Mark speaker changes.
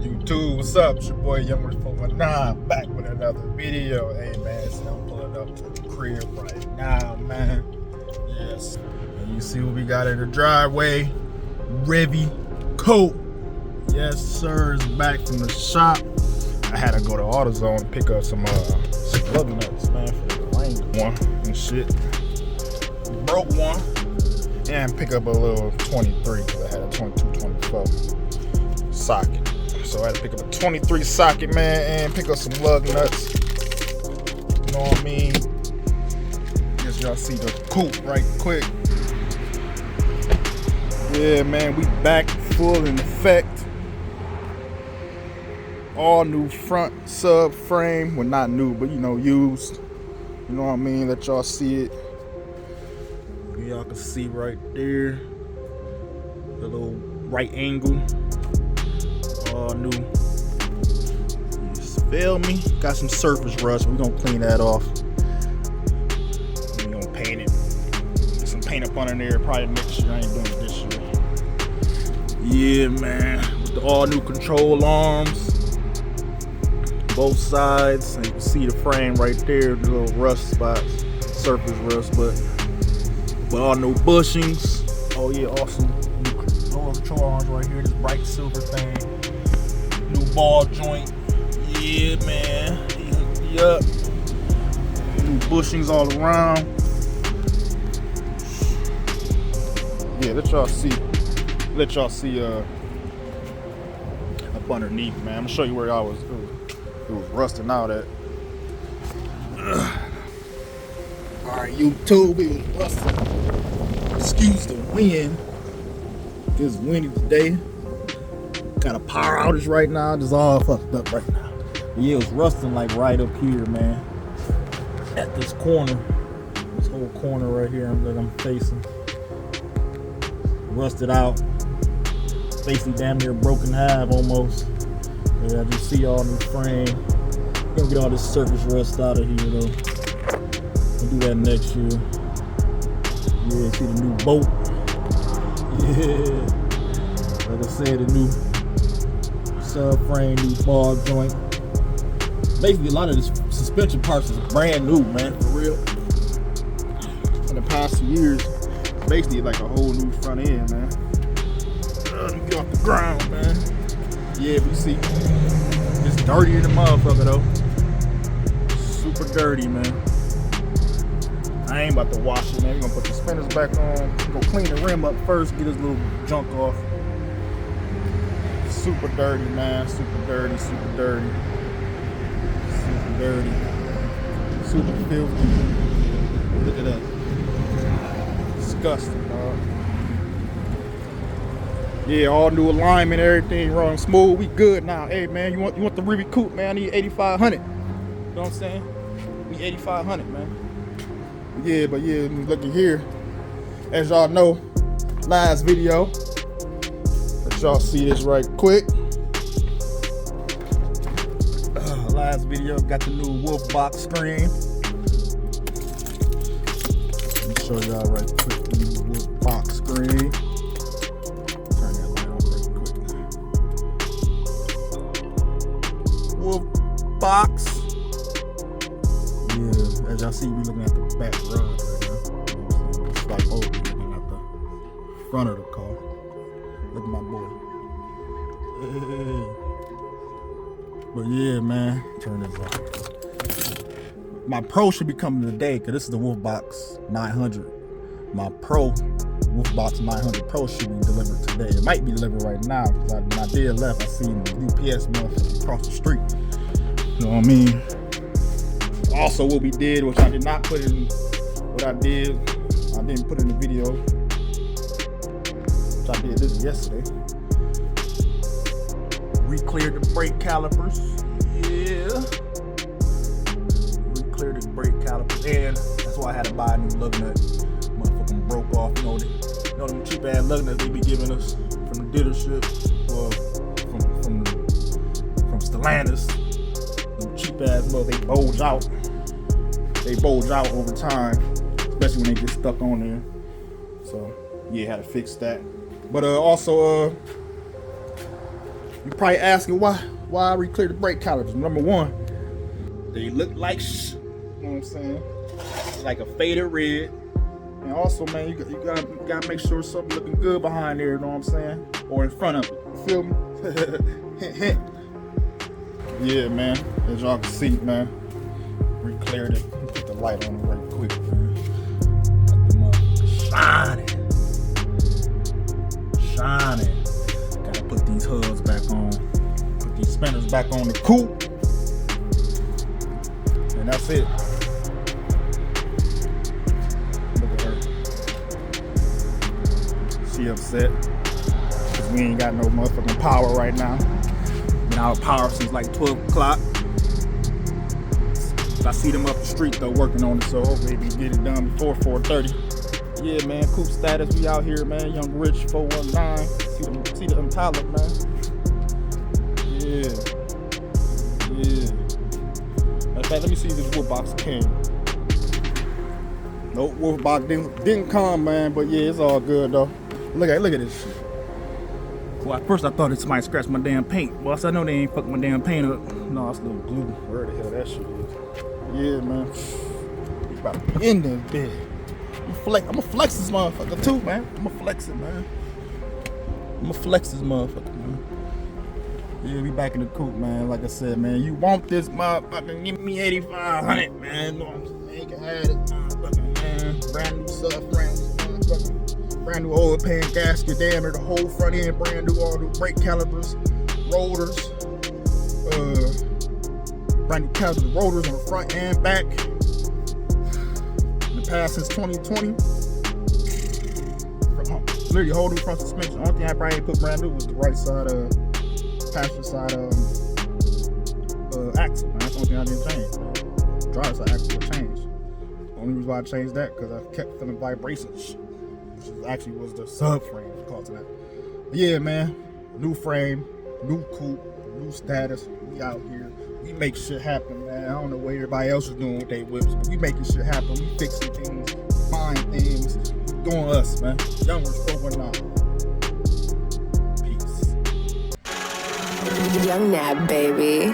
Speaker 1: YouTube, what's up? It's your boy Young 419 back with another video. Hey man, so I'm pulling up to the crib right now, man. Yes, and you see what we got in the driveway. Riviera coat. Yes sir, it's back from the shop. I had to go to AutoZone and pick up some lug nuts, man, for the rain one and shit. Broke one. And pick up a little 23 because I had a 22-24 socket. So I had to pick up a 23 socket, man, and pick up some lug nuts. You know what I mean? Guess y'all see the coupe right quick. Yeah, man, we back full in effect. All new front subframe. Well, not new, but you know, used. You know what I mean? Let y'all see it. Y'all can see right there the little right angle, all new. You feel me? Got some surface rust. We're gonna clean that off. We're gonna paint it. Get some paint up under there. Probably next year. I ain't doing it this year. Yeah, man. With the all new control arms, both sides. And you can see the frame right there. The little rust spots, surface rust, but all new bushings. Oh yeah, awesome. New control arms right here. This bright silver thing. New ball joint. Yeah, man. Yup. New bushings all around. Yeah, let y'all see. Up underneath, man. I'm gonna show you where it was rusting out at. Alright, YouTube, it was rusting. Excuse the wind. It's windy today. Got a power outage right now. Just all fucked up right now. But yeah, it was rusting like right up here, man. At this corner. This whole corner right here that I'm facing. Rusted out. Basically damn near broken half almost. Yeah, I just see all new frame. Gonna get all this surface rust out of here though. We'll do that next year. Yeah, see the new bolt. Yeah. Like I said, the new subframe, new ball joint. Basically, a lot of the suspension parts is brand new, man, for real. In the past 2 years, basically like a whole new front end, man. Let me get off the ground, man. Yeah, we see it's dirtier than motherfucker though. Super dirty, man. I ain't about to wash it, man. We're gonna put the spinners back on. We're gonna clean the rim up first, get this little junk off. Super dirty, man. Super dirty, super dirty. Super dirty. Super filthy. Look at that. Disgusting, dog. Yeah, all new alignment, everything running smooth. We good now. Hey, man, you want the Riviera coupe, man? I need 8,500. You know what I'm saying? We 8,500, man. Yeah, but yeah, looking here, as y'all know, last video, let y'all see this right quick. Last video, got the new wolf box screen. Let me show y'all right quick, the new wolf box screen. Turn that light on right quick. Wolf box. Yeah, as y'all see, we looking at the back rod right now. You know what I'm saying? Just like over, looking at the front of the car. Look at my boy. Hey. But yeah, man, turn this off. My Pro should be coming today, because this is the Wolfbox 900. My Pro, Wolfbox 900 Pro should be delivered today. It might be delivered right now, because when I did left, I seen the UPS motherfucker across the street. You know what I mean? Also, what we did, which I did not put in, what I didn't put in the video, which I did this yesterday. Re-cleared the brake calipers. Yeah. Re-cleared the brake calipers, and that's why I had to buy a new lug nut. Motherfucking broke off. You know them cheap ass lug nuts they be giving us from the dealership, well, from Stellantis. Them cheap ass mother, they bulge out. They bulge out over time, especially when they get stuck on there. So yeah, had to fix that. But also You're probably asking why I re-cleared the brake calipers. Number one, they look like you know what I'm saying? Like a faded red. And also, man, you gotta make sure something looking good behind there, you know what I'm saying? Or in front of it. You feel me? Yeah, man. As y'all can see, man. Re-cleared it. Put the light on it right quick, man. Got the motherfucker shining. Gotta put these hubs back on. Put these spinners back on the coupe. And that's it. Look at her. She upset. Cause we ain't got no motherfucking power right now. Been out of power since like 12 o'clock. I see them up the street though working on it, so hopefully we get it done before 4:30. Yeah, man, coupe status, we out here, man. Young Rich 419. See the Impala, man. Yeah. In fact, let me see if this wood box came. Nope, wood box didn't come, man. But yeah, it's all good though. Look at this shit. Well, at first I thought it somebody scratched my damn paint. Well, I know they ain't fucked my damn paint up. No, it's a little glue. Where the hell that shit is? Yeah, man. We about to be in this bed. I'ma flex this motherfucker too, man. I'ma flex it, man. I'ma flex this motherfucker, man. Yeah, we back in the coupe, man. Like I said, man, you want this motherfucker, give me 8,500, man. No, you can have it, motherfucker, man. Brand new subframe, motherfucker. Brand new oil pan gasket, damn near the whole front end, brand new, all new brake calipers, rotors, brand new caliper rotors on the front and back. In the past since 2020. Literally whole new front suspension. Only thing I probably put brand new was the right side passenger side axle. Man. That's the only thing I didn't change. Driver's side axle would change. The only reason why I changed that because I kept feeling vibrations. Which actually was the subframe causing that. But yeah, man. New frame, new coupe, new status. We out here. We make shit happen, man. I don't know what everybody else is doing with their whips, but we making shit happen. We fixing things, buying things, doing us, man. Young Rich 419. Peace.
Speaker 2: Young Nab, baby.